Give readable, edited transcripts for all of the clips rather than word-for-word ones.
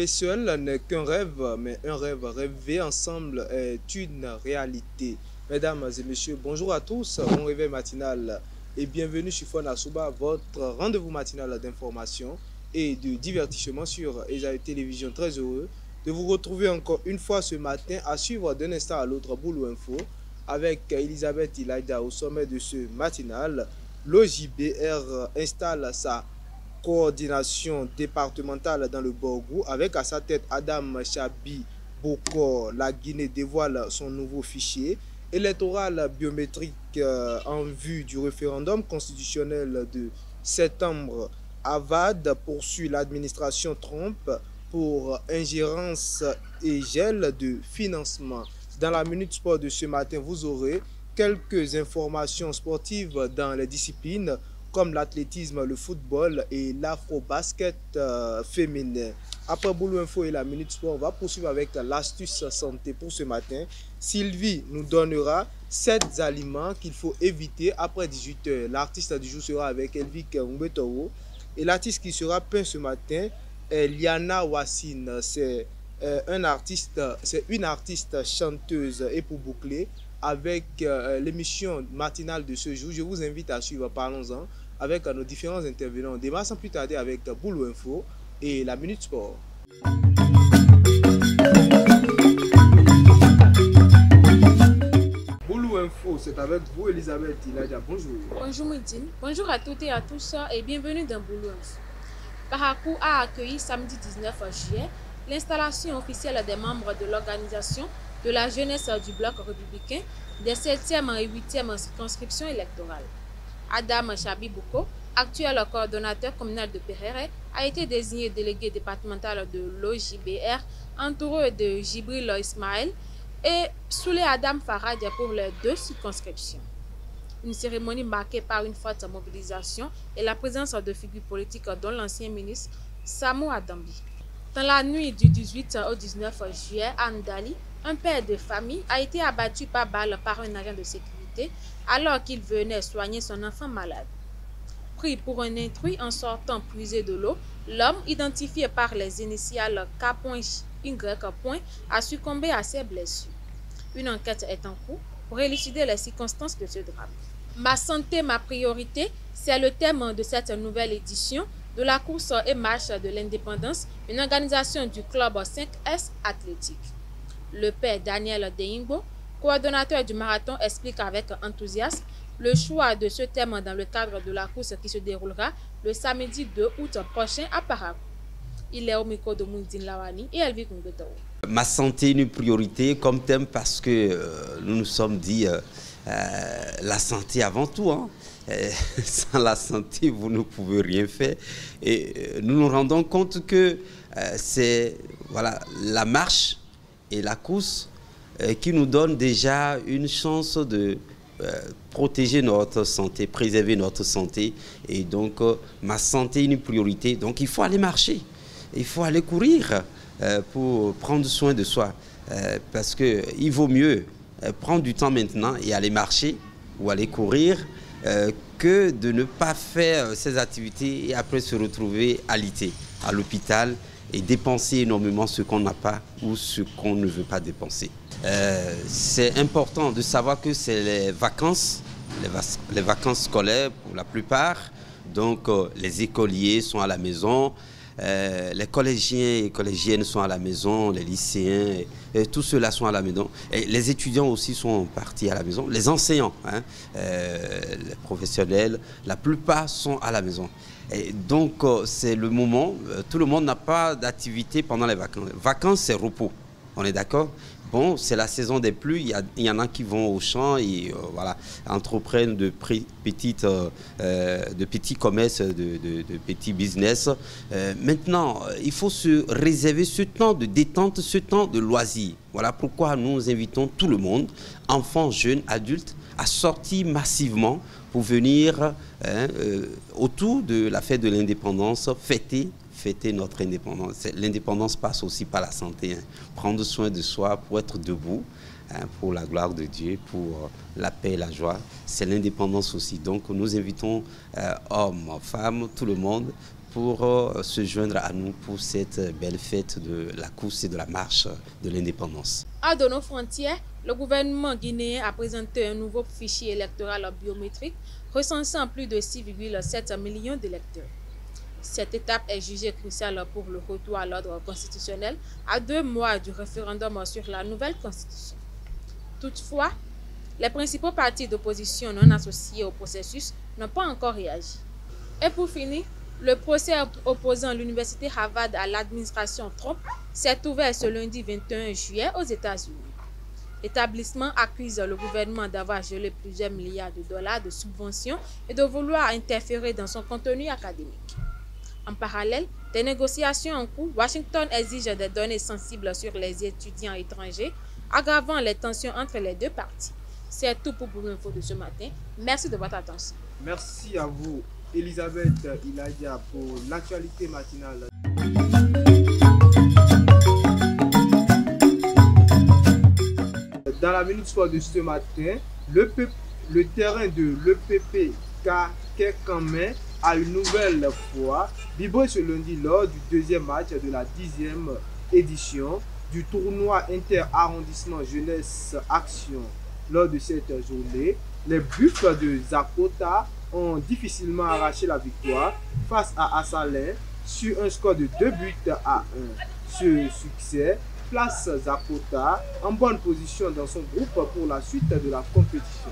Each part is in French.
Rêver seul n'est qu'un rêve, mais un rêve rêvé ensemble est une réalité. Mesdames et messieurs, bonjour à tous, bon réveil matinal et bienvenue sur Fona Souba, votre rendez-vous matinal d'information et de divertissement sur Esaïe Télévision. Très heureux de vous retrouver encore une fois ce matin à suivre d'un instant à l'autre Boulou Info avec Elisabeth Ilaïda au sommet de ce matinal. L'OJBR installe sa coordination départementale dans le Borgou avec à sa tête Adam Chabi Bokor. La Guinée dévoile son nouveau fichier électoral biométrique en vue du référendum constitutionnel de septembre. Avad poursuit l'administration Trump pour ingérence et gel de financement. Dans la Minute Sport de ce matin, vous aurez quelques informations sportives dans les disciplines comme l'athlétisme, le football et l'afro-basket féminin. Après Boulou Info et la Minute Sport, on va poursuivre avec l'astuce santé pour ce matin. Sylvie nous donnera 7 aliments qu'il faut éviter après 18 h. L'artiste du jour sera avec Elvic Mbetoro. Et l'artiste qui sera peint ce matin est Liana Wassine. C'est une artiste chanteuse et pour boucler avec l'émission matinale de ce jour, je vous invite à suivre Parlons-en avec nos différents intervenants. On démarre sans plus tarder avec Boulou Info et la Minute Sport. Boulou Info, c'est avec vous Elisabeth Ilaïda. Bonjour. Bonjour Moudine. Bonjour à toutes et à tous et bienvenue dans Boulou Info. Parakou a accueilli samedi 19 juillet l'installation officielle des membres de l'organisation de la jeunesse du bloc républicain des 7e et 8e circonscriptions électorales. Adam Chabi Bokor, actuel coordonnateur communal de Perere, a été désigné délégué départemental de l'OJBR, entouré de Jibril Ismaël et Soulé Adam Farad pour les 2 circonscriptions. Une cérémonie marquée par une forte mobilisation et la présence de figures politiques dont l'ancien ministre Samou Adambi. Dans la nuit du 18 au 19 juillet à Ndali, un père de famille a été abattu par balle par un agent de sécurité alors qu'il venait soigner son enfant malade. Pris pour un intrus en sortant puiser de l'eau, l'homme, identifié par les initiales K.Y. a succombé à ses blessures. Une enquête est en cours pour élucider les circonstances de ce drame. Ma santé, ma priorité, c'est le thème de cette nouvelle édition de la course et marche de l'indépendance, une organisation du club 5S athlétique. Le père Daniel Deingbo, coordonnateur du marathon, explique avec enthousiasme le choix de ce thème dans le cadre de la course qui se déroulera le samedi 2 août prochain à Parakou. Il est au micro de Moundine Lawani et Elvi Kungbeto. Ma santé est une priorité comme thème parce que nous nous sommes dit la santé avant tout. Hein. Sans la santé, vous ne pouvez rien faire. Et nous nous rendons compte que c'est la marche et la course qui nous donnent déjà une chance de protéger notre santé, préserver notre santé. Et donc, ma santé est une priorité. Donc, il faut aller marcher, il faut aller courir pour prendre soin de soi. Parce qu'il vaut mieux prendre du temps maintenant et aller marcher ou aller courir que de ne pas faire ces activités et après se retrouver alité à l'hôpital et dépenser énormément ce qu'on n'a pas ou ce qu'on ne veut pas dépenser. C'est important de savoir que c'est les vacances scolaires pour la plupart. Donc les écoliers sont à la maison, les collégiens et collégiennes sont à la maison, les lycéens, et tous ceux-là sont à la maison. Et les étudiants aussi sont partis à la maison. Les enseignants, les professionnels, la plupart sont à la maison. Et donc c'est le moment, tout le monde n'a pas d'activité pendant les vacances. Vacances, c'est repos, on est d'accord? Bon, c'est la saison des pluies, il y en a qui vont au champ et entreprennent de petits commerces, de petits business. Maintenant, il faut se réserver ce temps de détente, ce temps de loisir. Voilà pourquoi nous invitons tout le monde, enfants, jeunes, adultes, à sortir massivement pour venir autour de la fête de l'indépendance, fêter notre indépendance. L'indépendance passe aussi par la santé. Prendre soin de soi pour être debout, pour la gloire de Dieu, pour la paix et la joie. C'est l'indépendance aussi. Donc nous invitons hommes, femmes, tout le monde pour se joindre à nous pour cette belle fête de la course et de la marche de l'indépendance. À de nos frontières, le gouvernement guinéen a présenté un nouveau fichier électoral biométrique recensant plus de 6,7 millions d'électeurs. Cette étape est jugée cruciale pour le retour à l'ordre constitutionnel à 2 mois du référendum sur la nouvelle constitution. Toutefois, les principaux partis d'opposition non associés au processus n'ont pas encore réagi. Et pour finir, le procès opposant l'université Harvard à l'administration Trump s'est ouvert ce lundi 21 juillet aux États-Unis. L'établissement accuse le gouvernement d'avoir gelé plusieurs milliards de dollars de subventions et de vouloir interférer dans son contenu académique. En parallèle, des négociations en cours, Washington exige des données sensibles sur les étudiants étrangers, aggravant les tensions entre les deux parties. C'est tout pour Info de ce matin. Merci de votre attention. Merci à vous, Elisabeth Iladia, pour l'actualité matinale. Dans la Minute Sport de ce matin, le terrain de l'EPP Kekamé a une nouvelle fois vibré ce lundi lors du deuxième match de la 10e édition du tournoi inter-arrondissement Jeunesse Action. Lors de cette journée, les Buffles de Zakota ont difficilement arraché la victoire face à Assalin sur un score de 2-1. Ce succès place Zakota en bonne position dans son groupe pour la suite de la compétition.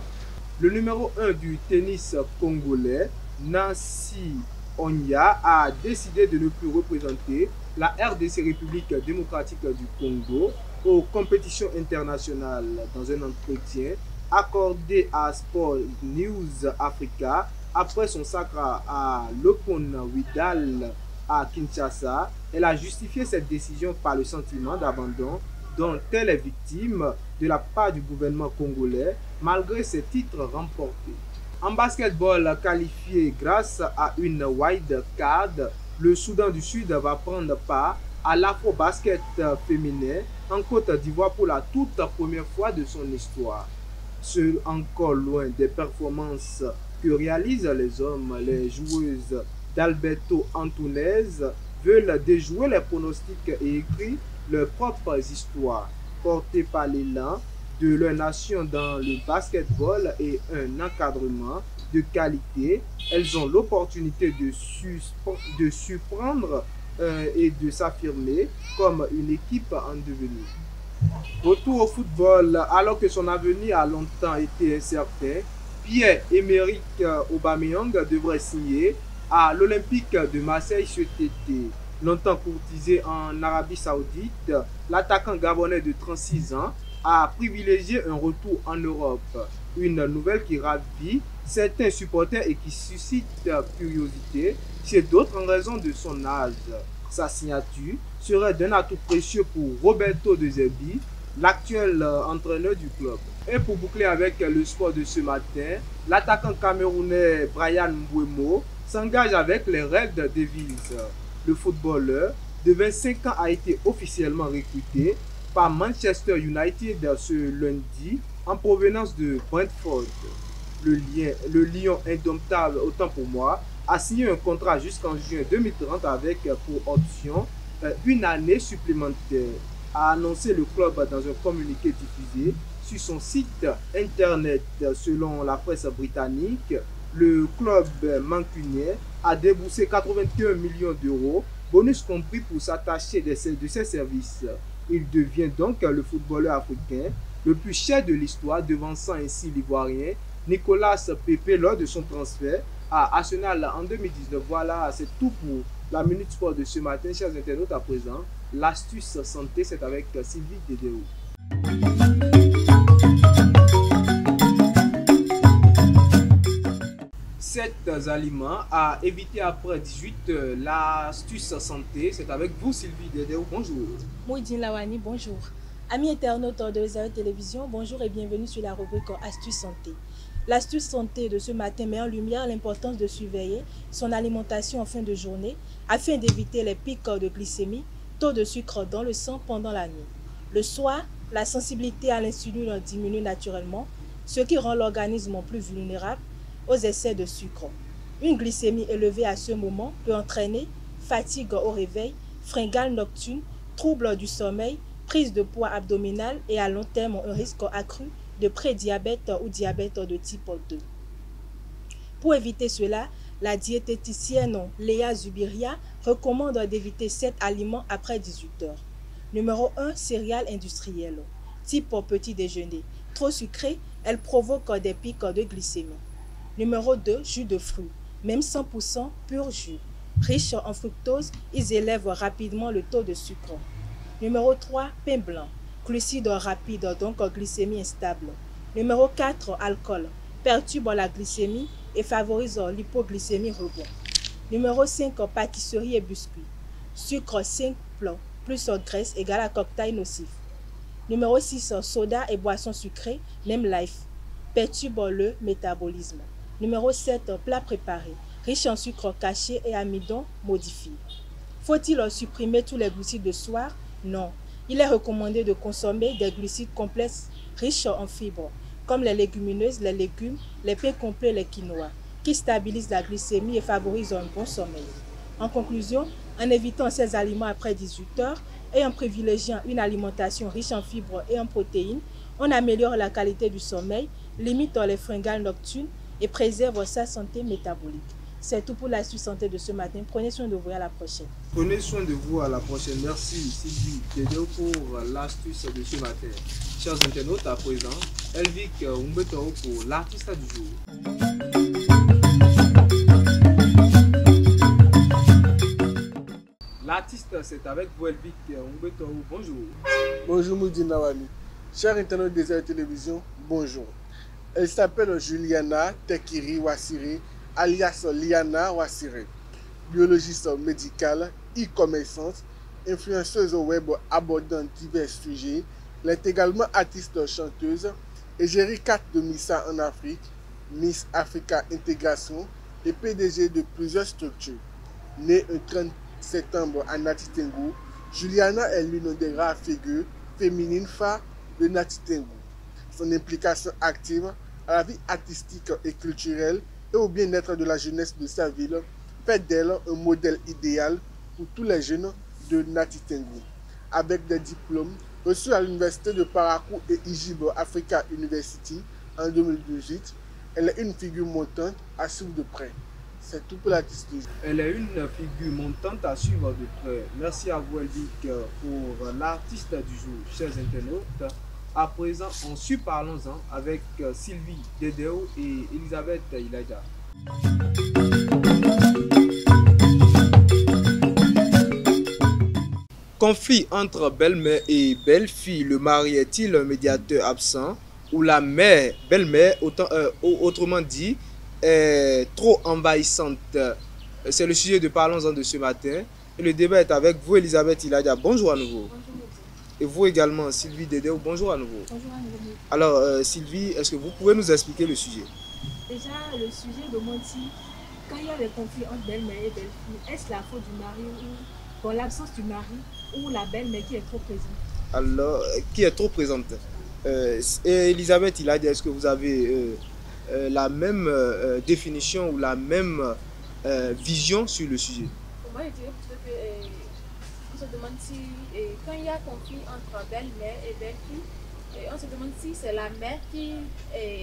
Le numéro 1 du tennis congolais, Nancy Onya, a décidé de ne plus représenter la RDC République démocratique du Congo aux compétitions internationales. Dans un entretien accordé à Sport News Africa après son sacre à Lepon Widal à Kinshasa, elle a justifié cette décision par le sentiment d'abandon dont elle est victime de la part du gouvernement congolais malgré ses titres remportés. En basketball qualifié grâce à une wild card, le Soudan du Sud va prendre part à l'Afro-Basket féminin en Côte d'Ivoire pour la toute première fois de son histoire. Seul encore loin des performances que réalisent les hommes, les joueuses d'Alberto Antunes veulent déjouer les pronostics et écrire leurs propres histoires, portées par l'élan de leur nation dans le basketball et un encadrement de qualité. Elles ont l'opportunité de surprendre et de s'affirmer comme une équipe en devenir. Retour au football, alors que son avenir a longtemps été incertain, Pierre-Emerick Aubameyang devrait signer à l'Olympique de Marseille cet été. Longtemps courtisé en Arabie Saoudite, l'attaquant gabonais de 36 ans a privilégié un retour en Europe. Une nouvelle qui ravit certains supporters et qui suscite curiosité chez d'autres en raison de son âge. Sa signature serait d'un atout précieux pour Roberto De Zerbi, l'actuel entraîneur du club. Et pour boucler avec le sport de ce matin, l'attaquant camerounais Brian Mbeumo s'engage avec les Red Devils. Le footballeur de 25 ans a été officiellement recruté par Manchester United ce lundi en provenance de Brentford. Le Lion indomptable, autant pour moi, a signé un contrat jusqu'en juin 2030 avec pour option une année supplémentaire, a annoncé le club dans un communiqué diffusé sur son site internet. Selon la presse britannique, le club mancunien a déboursé 81 millions d'euros, bonus compris, pour s'attacher de ses services. Il devient donc le footballeur africain le plus cher de l'histoire, devançant ainsi l'Ivoirien Nicolas Pepe lors de son transfert à Arsenal en 2019. Voilà, c'est tout pour la Minute Sport de ce matin, chers internautes. À présent, l'astuce santé, c'est avec Sylvie Dédéo. Sept aliments à éviter après 18 heures. L'astuce santé, c'est avec vous, Sylvie Dédéo. Bonjour. Mouidine Lawani, bonjour. Amis internautes de Zéro Télévision, bonjour et bienvenue sur la rubrique Astuce santé. L'astuce santé de ce matin met en lumière l'importance de surveiller son alimentation en fin de journée afin d'éviter les pics de glycémie, taux de sucre dans le sang pendant la nuit. Le soir, la sensibilité à l'insuline diminue naturellement, ce qui rend l'organisme plus vulnérable aux excès de sucre. Une glycémie élevée à ce moment peut entraîner fatigue au réveil, fringales nocturnes, troubles du sommeil, prise de poids abdominale et à long terme un risque accru de prédiabète ou diabète de type 2. Pour éviter cela, la diététicienne Léa Zubiria recommande d'éviter 7 aliments après 18 heures. Numéro 1, céréales industrielles, type petit déjeuner. Trop sucré, elle provoque des pics de glycémie. Numéro 2, jus de fruits, même 100% pur jus. Riches en fructose, ils élèvent rapidement le taux de sucre. Numéro 3, pain blanc, glucides rapides, donc glycémie instable. Numéro 4, alcool, perturbe la glycémie et favorise l'hypoglycémie rebond. Numéro 5, pâtisserie et biscuits. Sucre simple plus graisse égale à cocktail nocif. Numéro 6, soda et boissons sucrées, même life, perturbe le métabolisme. Numéro 7, plats préparés, riches en sucre caché et amidon modifié. Faut-il supprimer tous les glucides de soir? Non. Il est recommandé de consommer des glucides complexes riches en fibres, comme les légumineuses, les légumes, les pains complets et les quinoa, qui stabilisent la glycémie et favorisent un bon sommeil. En conclusion, en évitant ces aliments après 18 heures et en privilégiant une alimentation riche en fibres et en protéines, on améliore la qualité du sommeil, limite les fringales nocturnes et préserve sa santé métabolique. C'est tout pour l'astuce santé de ce matin. Prenez soin de vous et à la prochaine. Prenez soin de vous, à la prochaine. Merci Sylvie Dédéo pour l'astuce de ce matin. Chers internautes, à présent, Elvic Umbeto pour l'artiste du jour. L'artiste, c'est avec vous, Elvic Umbeto. Bonjour. Bonjour Moudina Wali. Chers internautes des Air Télévision, bonjour. Elle s'appelle Juliana Tekiri Wassire, alias Liana Wassire, biologiste médicale, e-commerçante, influenceuse web abordant divers sujets. Elle est également artiste chanteuse, égérie 4 de Missa en Afrique, Miss Africa Intégration et PDG de plusieurs structures. Née le 30 septembre à Nati Tengu, Juliana est l'une des rares figures féminines phares de Nati Tengu. Son implication active à la vie artistique et culturelle et au bien-être de la jeunesse de sa ville fait d'elle un modèle idéal pour tous les jeunes de Nati Tengu. Avec des diplômes reçus à l'université de Parakou et Ijib Africa University en 2018, elle est une figure montante à suivre de près. C'est tout pour l'artiste. Elle est une figure montante à suivre de près. Merci à vous, Elvic, pour l'artiste du jour. Chers internautes, à présent, parlons-en avec Sylvie Dédéo et Elisabeth Ilaja. Conflit entre belle-mère et belle-fille. Le mari est-il un médiateur absent ou la mère, belle-mère, autrement dit, est trop envahissante? C'est le sujet de Parlons-en de ce matin. Et le débat est avec vous, Elisabeth Ilaja. Bonjour à nouveau. Bonjour. Et vous également, Sylvie Dédéo. Bonjour à nouveau. Bonjour à nouveau. Alors, Sylvie, est-ce que vous pouvez nous expliquer le sujet? Déjà, le sujet demande si, quand il y a des conflits entre belle-mère et belle-fille, est-ce la faute du mari ou pour l'absence du mari ou la belle-mère qui est trop présente? Alors, qui est trop présente? Et Elisabeth, il a dit, est-ce que vous avez la même définition ou la même vision sur le sujet? Pour moi, je dirais plutôt que on se demande si, quand il y a conflit entre belle-mère et belle-fille, on se demande si c'est la mère qui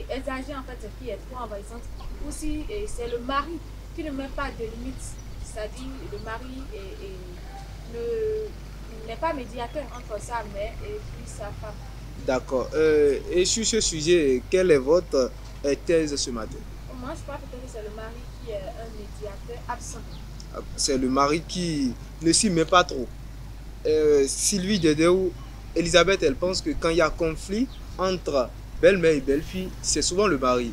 exagère en fait, qui est trop envahissante, ou si c'est le mari qui ne met pas de limites, c'est-à-dire le mari n'est pas médiateur entre sa mère et puis sa femme. D'accord. Et sur ce sujet, quelle est votre thèse ce matin? Moi, je crois peut-être que c'est le mari qui est un médiateur absent. C'est le mari qui ne s'y met pas trop. Sylvie Dédéo, Elisabeth, elle pense que quand il y a conflit entre belle-mère et belle-fille, c'est souvent le mari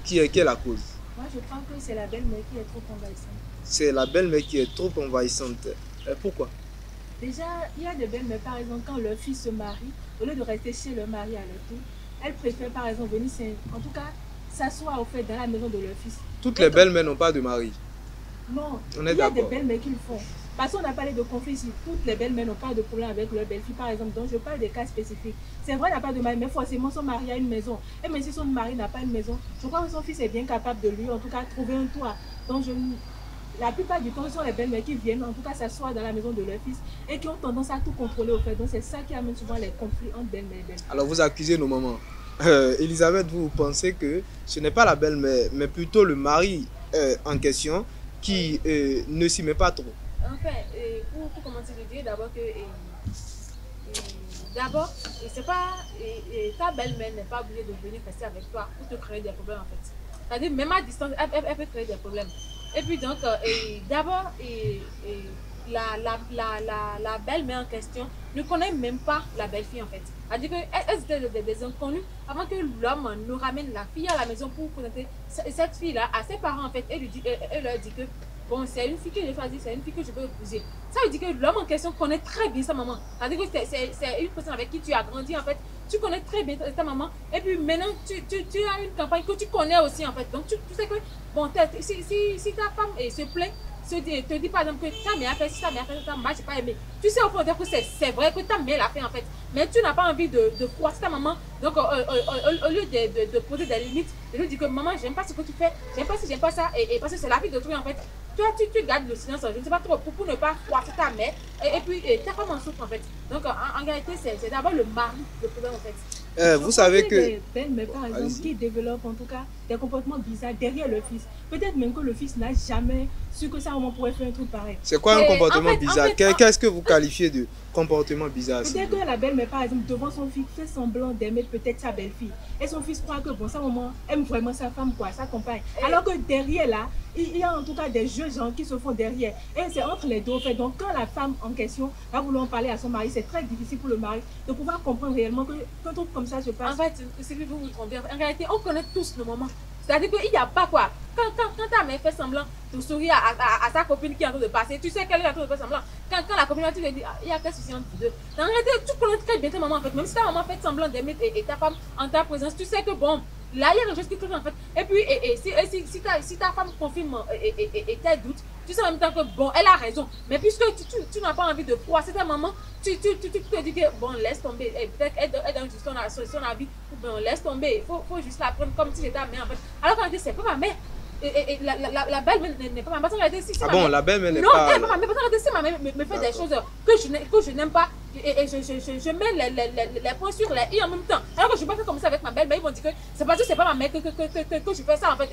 qui est la cause. Moi, je crois que c'est la belle-mère qui est trop envahissante. C'est la belle-mère qui est trop envahissante. Pourquoi? Déjà, il y a des belles-mères, par exemple, quand leur fille se marie, au lieu de rester chez leur mari à leur tour, elles préfèrent, par exemple, venir, en tout cas, s'asseoir au fait dans la maison de leur fils. Toutes les belles-mères n'ont pas de mari. Non, On est il y a des d'accord. belles-mères qui le font. Parce qu'on a parlé de conflit ici. Toutes les belles-mères n'ont pas de problème avec leur belle-fille, par exemple. Donc, je parle des cas spécifiques. C'est vrai, il n'a pas de mari, mais forcément, son mari a une maison. Et même si son mari n'a pas une maison, je crois que son fils est bien capable de lui, en tout cas, trouver un toit. Donc, la plupart du temps, ce sont les belles-mères qui viennent, en tout cas, s'asseoir dans la maison de leur fils et qui ont tendance à tout contrôler au fait. Donc, c'est ça qui amène souvent les conflits entre belles-mères et belles-mères. Alors, vous accusez nos mamans. Elisabeth, vous pensez que ce n'est pas la belle-mère, mais plutôt le mari en question qui ne s'y met pas trop. Enfin, pour commencer, je dirais d'abord que d'abord, c'est pas ta belle-mère n'est pas obligée de venir rester avec toi pour te créer des problèmes en fait. C'est-à-dire même à distance, elle peut créer des problèmes. Et puis donc, d'abord, la belle-mère en question ne connaît même pas la belle-fille en fait. C'est-à-dire qu'elles étaient des inconnus avant que l'homme nous ramène la fille à la maison pour présenter cette fille-là à ses parents en fait. Elle leur dit que bon, c'est une fille que j'ai choisie, c'est une fille que je veux épouser. Ça veut dire que l'homme en question connaît très bien sa maman. C'est-à-dire que c'est une personne avec qui tu as grandi en fait. Tu connais très bien ta maman. Et puis maintenant, tu as une campagne que tu connais aussi en fait. Donc tu sais que, bon, si ta femme se plaint, te dit par exemple que ta mère a fait ça, ta mère a fait ça, moi j'ai pas aimé. Tu sais au fond que c'est vrai que ta mère l'a fait en fait. Mais tu n'as pas envie de froisser ta maman. Donc au lieu de poser des limites, de lui dire que maman, j'aime pas ce que tu fais, j'aime pas ci, j'aime pas ça, et parce que c'est la vie d'autrui en fait. Toi, tu gardes le silence, je ne sais pas trop, pour ne pas froisser ta mère, et puis ta femme en souffre en fait. Donc en réalité, c'est d'abord le mari le problème en fait. Vous savez que... Des belles-mères par exemple qui développent en tout cas des comportements bizarres derrière le fils. Peut-être même que le fils n'a jamais su que sa maman pourrait faire un truc pareil. C'est quoi un comportement bizarre? Qu'est-ce que vous qualifiez de comportement bizarre? Peut-être que la belle-mère par exemple devant son fils fait semblant d'aimer peut-être sa belle-fille. Et son fils croit que bon, sa maman aime vraiment sa femme, quoi, sa compagne. Alors que derrière là, il y a en tout cas des jeux gens qui se font derrière. Et c'est entre les deux en fait. Donc quand la femme en question va vouloir parler à son mari, c'est très difficile pour le mari de pouvoir comprendre réellement que quand un truc comme ça se passe. En fait, c'est que vous vous trompez. En réalité, on connaît tous le moment. C'est-à-dire qu'il n'y a pas quoi. Quand ta mère fait semblant de sourire à sa copine qui est en train de passer, tu sais qu'elle est en train de faire semblant. Quand la copine tu lui dis, il y a quel souci entre vous deux. En réalité, tu connais très bien ta maman en fait. Même si ta maman fait semblant d'aimer et ta femme en ta présence, tu sais que bon, là il y a quelque chose qui cloche en fait. Et puis, si ta femme confirme et tes doutes, tu sais en même temps que bon, elle a raison. Mais puisque tu n'as pas envie de froisser ta maman, tu te dis que bon, laisse tomber. Peut-être elle donne juste son avis. Bon, laisse tomber. Il faut juste la prendre comme si c'était ta mère en fait. Alors qu'en réalité, c'est pas ma mère. La belle-mère n'est pas ma mère. Ah bon, la belle-mère n'est pas... Non, elle n'est pas ma mère. Parce que si ma mère me fait des choses que je n'aime pas, et je mets les points sur les i en même temps. Alors que je ne vais pas faire comme ça avec ma belle-mère, ils vont dire que c'est parce que c'est pas ma mère que je fais ça en fait.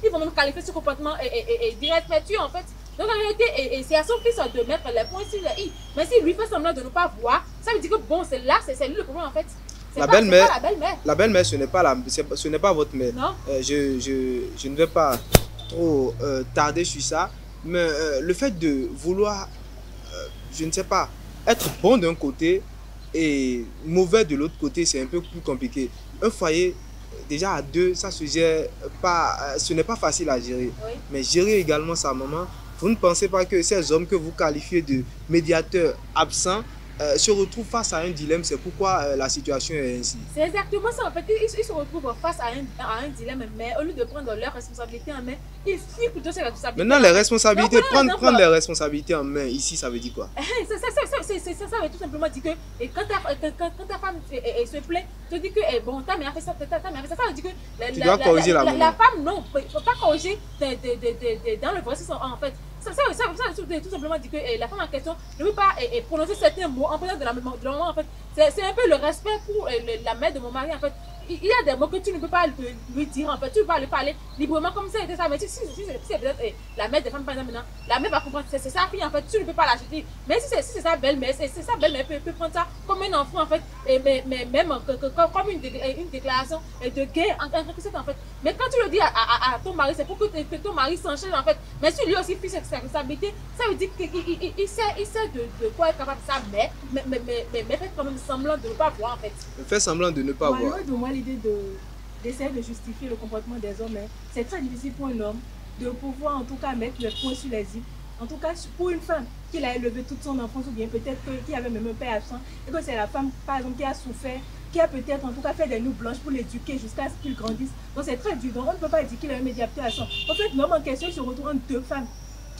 Ils vont même qualifier ce comportement et dire être tué en fait. Donc en réalité, c'est à son fils de mettre les points sur les i. Mais si lui fait semblant de ne pas voir, ça veut dire que bon, c'est lui le problème en fait. La belle-mère, ce n'est pas votre mère. Non. Je ne vais pas trop tarder sur ça. Mais le fait de vouloir, je ne sais pas, être bon d'un côté et mauvais de l'autre côté, c'est un peu plus compliqué. Un foyer, déjà à deux, ça se gère pas, ce n'est pas facile à gérer. Oui. Mais gérer également sa maman, vous ne pensez pas que ces hommes que vous qualifiez de médiateurs absents se retrouvent face à un dilemme? C'est pourquoi la situation est ainsi. C'est exactement ça en fait. Ils se retrouvent face à un dilemme, mais au lieu de prendre leurs responsabilités en main, ils fuient plutôt ces responsabilités. Maintenant, les responsabilités, prendre les responsabilités en main, ici, ça veut dire quoi? Ça veut tout simplement dire que quand ta femme se plaint, te dit que bon, ta mère a fait ça, ta mère a fait ça, ça veut dire que tu dois corriger la maman. La femme, non, il ne faut pas corriger dans le vrai sens en fait. Ça veut tout simplement dire que la femme en question ne veut pas prononcer certains mots en présence de la maman en fait. C'est un peu le respect pour la mère de mon mari en fait. Il y a des mots que tu ne peux pas lui dire en fait. Tu vas lui parler librement comme ça et ça. Mais si c'est peut-être la mère des femmes par exemple maintenant, la mère va comprendre que c'est sa fille en fait. Tu ne peux pas la jeter. Mais si c'est sa belle-mère, sa belle-mère peut prendre ça comme un enfant en fait. Mais même comme une déclaration de guerre en quelque sorte en fait. Mais quand tu le dis à ton mari, c'est pour que ton mari s'enchaîne en fait. Mais si lui aussi fait sa responsabilité, ça veut dire qu'il sait de quoi être capable de ça. Mais fait quand même semblant de ne pas voir en fait. Fait semblant de ne pas voir. De moi, l'idée d'essayer de justifier le comportement des hommes, c'est très difficile pour un homme de pouvoir en tout cas mettre le point sur les i. En tout cas, pour une femme qui a élevé toute son enfance ou bien peut-être qui avait même un père absent et que c'est la femme, par exemple, qui a souffert, qui a peut-être en tout cas fait des nuits blanches pour l'éduquer jusqu'à ce qu'il grandisse. Donc c'est très dur. Donc on ne peut pas dire qu'il est un médiateur à son. En fait, l'homme en question se retrouve entre deux femmes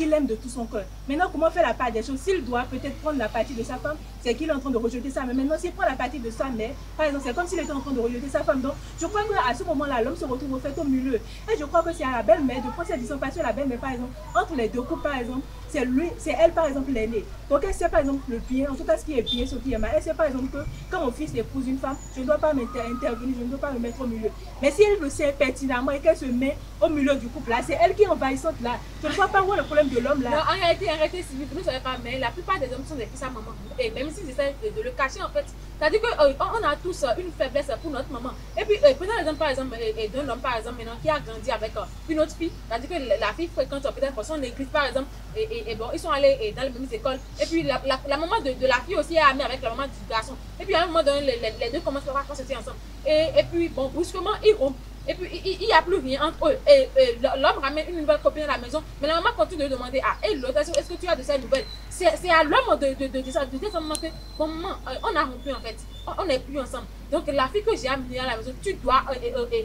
qu'il aime de tout son cœur. Maintenant, comment faire la part des choses? S'il doit peut-être prendre la partie de sa femme, c'est qu'il est en train de rejeter ça. Mais maintenant, s'il prend la partie de sa mère, par exemple, c'est comme s'il était en train de rejeter sa femme. Donc, je crois qu'à ce moment-là, l'homme se retrouve au fait au milieu. Et je crois que c'est à la belle-mère de prendre cette décision parce que la belle-mère, par exemple, entre les deux couples, par exemple, c'est lui, c'est elle, par exemple, l'aînée. Donc, elle sait, par exemple, le bien, en tout cas, ce qui est bien, ce qui est mal. Elle sait, par exemple, que quand mon fils épouse une femme, je ne dois pas intervenir, je ne dois pas me mettre au milieu. Mais si elle le sait pertinemment et qu'elle se met au milieu du couple, là, c'est elle qui est envahissante, là. Je ne vois pas où est le problème de l'homme, là. Non, arrêtez, Sylvie, vous ne savez pas, mais la plupart des hommes sont des fils à maman. Et même s'ils essaient de le cacher, en fait, c'est-à-dire qu'on a tous une faiblesse pour notre maman. Et puis, prenons l'exemple, par exemple, d'un homme, par exemple, maintenant, qui a grandi avec une autre fille, c'est-à-dire que la fille fréquente peut-être son église, par exemple, et bon, ils sont allés dans les mêmes écoles. Et puis, la maman de la fille aussi est amie avec la maman du garçon. Et puis, à un moment donné, les deux commencent à sortir ensemble. Et puis, bon, brusquement, ils rompent. Et puis, il n'y a plus rien entre eux. Et l'homme ramène une nouvelle copine à la maison. Mais la maman continue de demander à l'autre, est-ce que tu as de ces nouvelles? C'est à l'homme de dire ça maman que, bon, maman, on a rompu en fait. On n'est plus ensemble. Donc, la fille que j'ai amenée à la maison, tu dois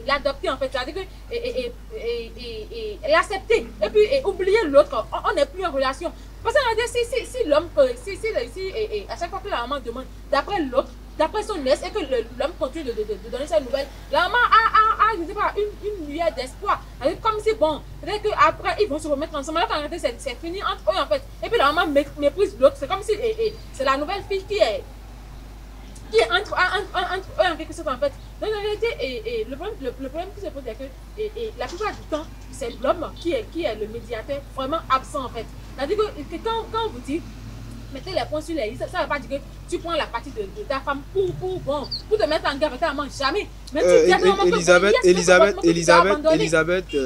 l'adopter en fait. C'est-à-dire que l'accepter. Et puis, oublier l'autre. On n'est plus en relation. Parce que si l'homme, à chaque fois que la maman demande d'après l'autre, d'après son aise et que l'homme continue de donner ses nouvelles, la maman a je ne sais pas, une lueur d'espoir. Comme si, bon, peut-être qu'après, ils vont se remettre ensemble. Alors qu'en réalité, c'est fini entre eux, en fait. Et puis la maman méprise l'autre. C'est comme si c'est la nouvelle fille qui est entre eux, en quelque sorte, en fait. Donc, en réalité, le problème qui se pose, c'est que la plupart du temps, c'est l'homme qui est le médiateur vraiment absent, en fait. C'est-à-dire que quand on vous dit, mettez les points sur les i, ça ne veut pas dire que tu prends la partie de ta femme pour te mettre en guerre avec ta maman, jamais. Mais Elisabeth,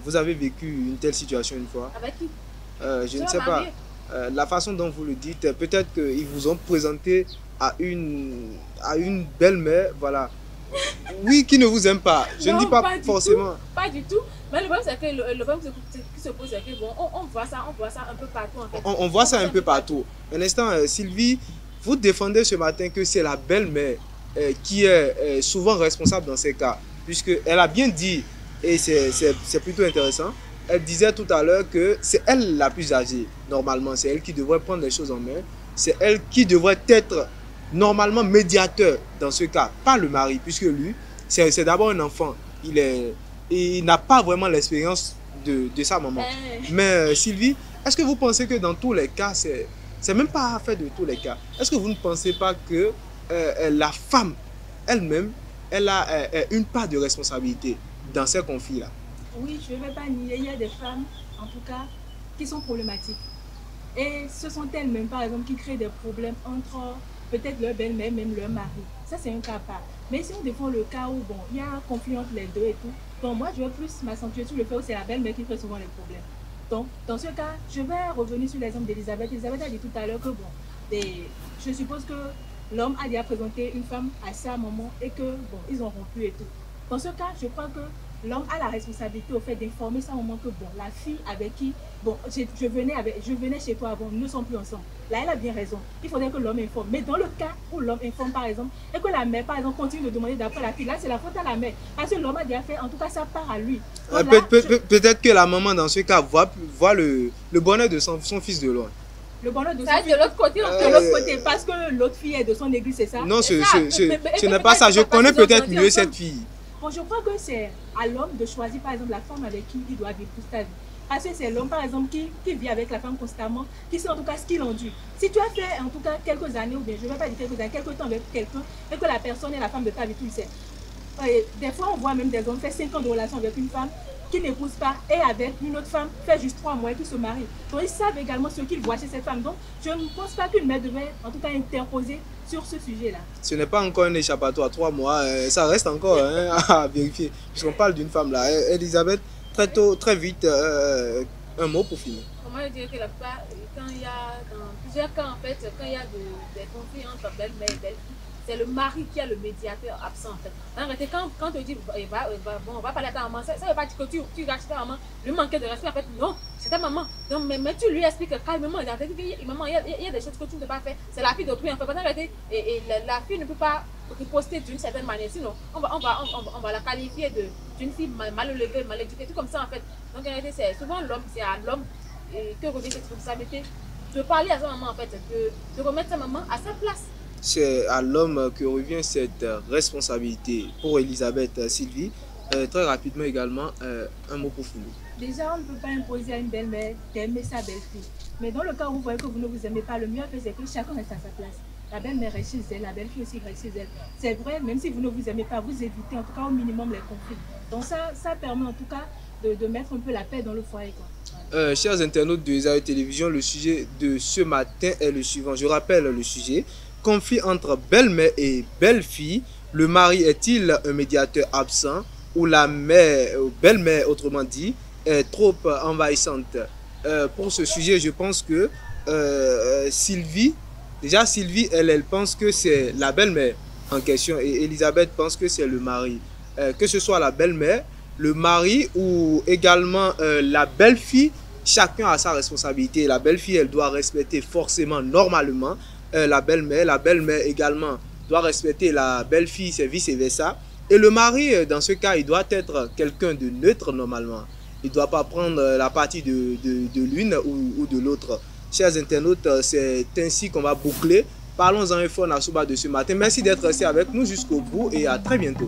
vous avez vécu une telle situation une fois? Avec qui? Je ne sais pas. La façon dont vous le dites, peut-être qu'ils vous ont présenté à une belle-mère, voilà. Oui, qui ne vous aime pas. Je ne dis pas forcément. Pas du tout. Mais le problème, c'est que le problème qui se pose, c'est que bon, on voit ça un peu partout en fait. On voit ça un peu partout. Un instant, Sylvie, vous défendez ce matin que c'est la belle-mère qui est souvent responsable dans ces cas, puisqu'elle a bien dit, et c'est plutôt intéressant, elle disait tout à l'heure que c'est elle la plus âgée, normalement. C'est elle qui devrait prendre les choses en main. C'est elle qui devrait être normalement médiateur dans ce cas, pas le mari, puisque lui, c'est d'abord un enfant. Il n'a pas vraiment l'expérience de sa maman. Mais Sylvie, est-ce que vous pensez que dans tous les cas, c'est même pas fait de tous les cas, est-ce que vous ne pensez pas que la femme elle-même, elle a une part de responsabilité dans ces conflits-là? Oui, je ne vais pas nier, il y a des femmes, en tout cas, qui sont problématiques. Et ce sont elles-mêmes, par exemple, qui créent des problèmes entre peut-être leur belle-mère, même leur mari. Ça, c'est un cas à part. Mais si on défend le cas où, bon, il y a un conflit entre les deux et tout, bon, moi, je vais plus m'accentuer sur le fait où c'est la belle-mère qui crée souvent les problèmes. Donc, dans ce cas, je vais revenir sur l'exemple d'Elisabeth. Elisabeth a dit tout à l'heure que, bon, je suppose que l'homme a déjà présenté une femme à sa maman et que, bon, ils ont rompu et tout. Dans ce cas, je crois que l'homme a la responsabilité au fait d'informer sa maman que, bon, la fille avec qui, bon, je venais chez toi avant, nous ne sommes plus ensemble. Là, elle a bien raison. Il faudrait que l'homme informe. Mais dans le cas où l'homme informe, par exemple, et que la mère, par exemple, continue de demander d'après la fille, là, c'est la faute à la mère. Parce que l'homme a déjà fait, en tout cas, sa part à lui. Peut-être que la maman, dans ce cas, voit le bonheur de son fils de loin. Le bonheur de de l'autre côté, de l'autre côté, parce que l'autre fille est de son église, c'est ça? Non, ce n'est pas ça. Je connais peut-être mieux cette fille. Bon, je crois que c'est à l'homme de choisir, par exemple, la femme avec qui il doit vivre toute sa vie. Parce que c'est l'homme, par exemple, qui vit avec la femme constamment, qui sait en tout cas ce qu'il endure. Si tu as fait, en tout cas, quelques années, ou bien je ne vais pas dire quelques années, quelques temps avec quelqu'un, et que la personne est la femme de ta vie, tu le sais. Des fois, on voit même des hommes faire 5 ans de relation avec une femme qui n'épouse pas, et avec une autre femme, fait juste 3 mois et qui se marie. Donc, ils savent également ce qu'ils voient chez cette femme. Donc, je ne pense pas qu'une mère devrait, en tout cas, interposer sur ce sujet-là. Ce n'est pas encore un échappatoire, 3 mois, ça reste encore à vérifier. Puisqu'on parle d'une femme là. Elisabeth, très vite, un mot pour finir. Moi, je dirais que la plupart, quand il y a, dans plusieurs cas, en fait, quand il y a des conflits entre belle-mère et belle-fille, c'est le mari qui est le médiateur absent, en fait. En réalité, quand on te dit, bon, on va parler à ta maman, ça ne veut pas dire que tu gâches ta maman, lui manquer de respect, en fait, non, c'est ta maman. Donc, mais tu lui expliques calmement, maman, il y a des choses que tu ne peux pas faire, c'est la fille d'autrui, en fait. En réalité, la fille ne peut pas riposter d'une certaine manière, sinon, on va la qualifier d'une fille mal élevée, mal éduquée, tout comme ça, en fait. Donc, en réalité, c'est souvent l'homme, c'est à l'homme que revient cette responsabilité de parler à sa maman, en fait, de remettre sa maman à sa place. C'est à l'homme que revient cette responsabilité. Pour Elisabeth, Sylvie, très rapidement également, un mot pour Foulou. Déjà, on ne peut pas imposer à une belle-mère d'aimer sa belle-fille. Mais dans le cas où vous voyez que vous ne vous aimez pas, le mieux c'est que chacun reste à sa place. La belle-mère est chez elle, la belle-fille aussi reste chez elle. C'est vrai, même si vous ne vous aimez pas, vous évitez en tout cas au minimum les conflits. Donc ça permet en tout cas de mettre un peu la paix dans le foyer, quoi. Chers internautes de Isaïe Télévision, le sujet de ce matin est le suivant. Je rappelle le sujet. Conflit entre belle-mère et belle-fille. Le mari est-il un médiateur absent ou la mère, belle-mère autrement dit, est trop envahissante? Pour ce sujet, je pense que Sylvie, elle pense que c'est la belle-mère en question et Elisabeth pense que c'est le mari. Que ce soit la belle-mère, le mari ou également la belle-fille, chacun a sa responsabilité. La belle-fille, elle doit respecter forcément, normalement, la belle-mère. La belle-mère également doit respecter la belle-fille, c'est vice-versa. Et le mari, dans ce cas, il doit être quelqu'un de neutre normalement. Il ne doit pas prendre la partie de l'une ou de l'autre. Chers internautes, c'est ainsi qu'on va boucler. Parlons en info Nasouba de ce matin. Merci d'être resté avec nous jusqu'au bout et à très bientôt.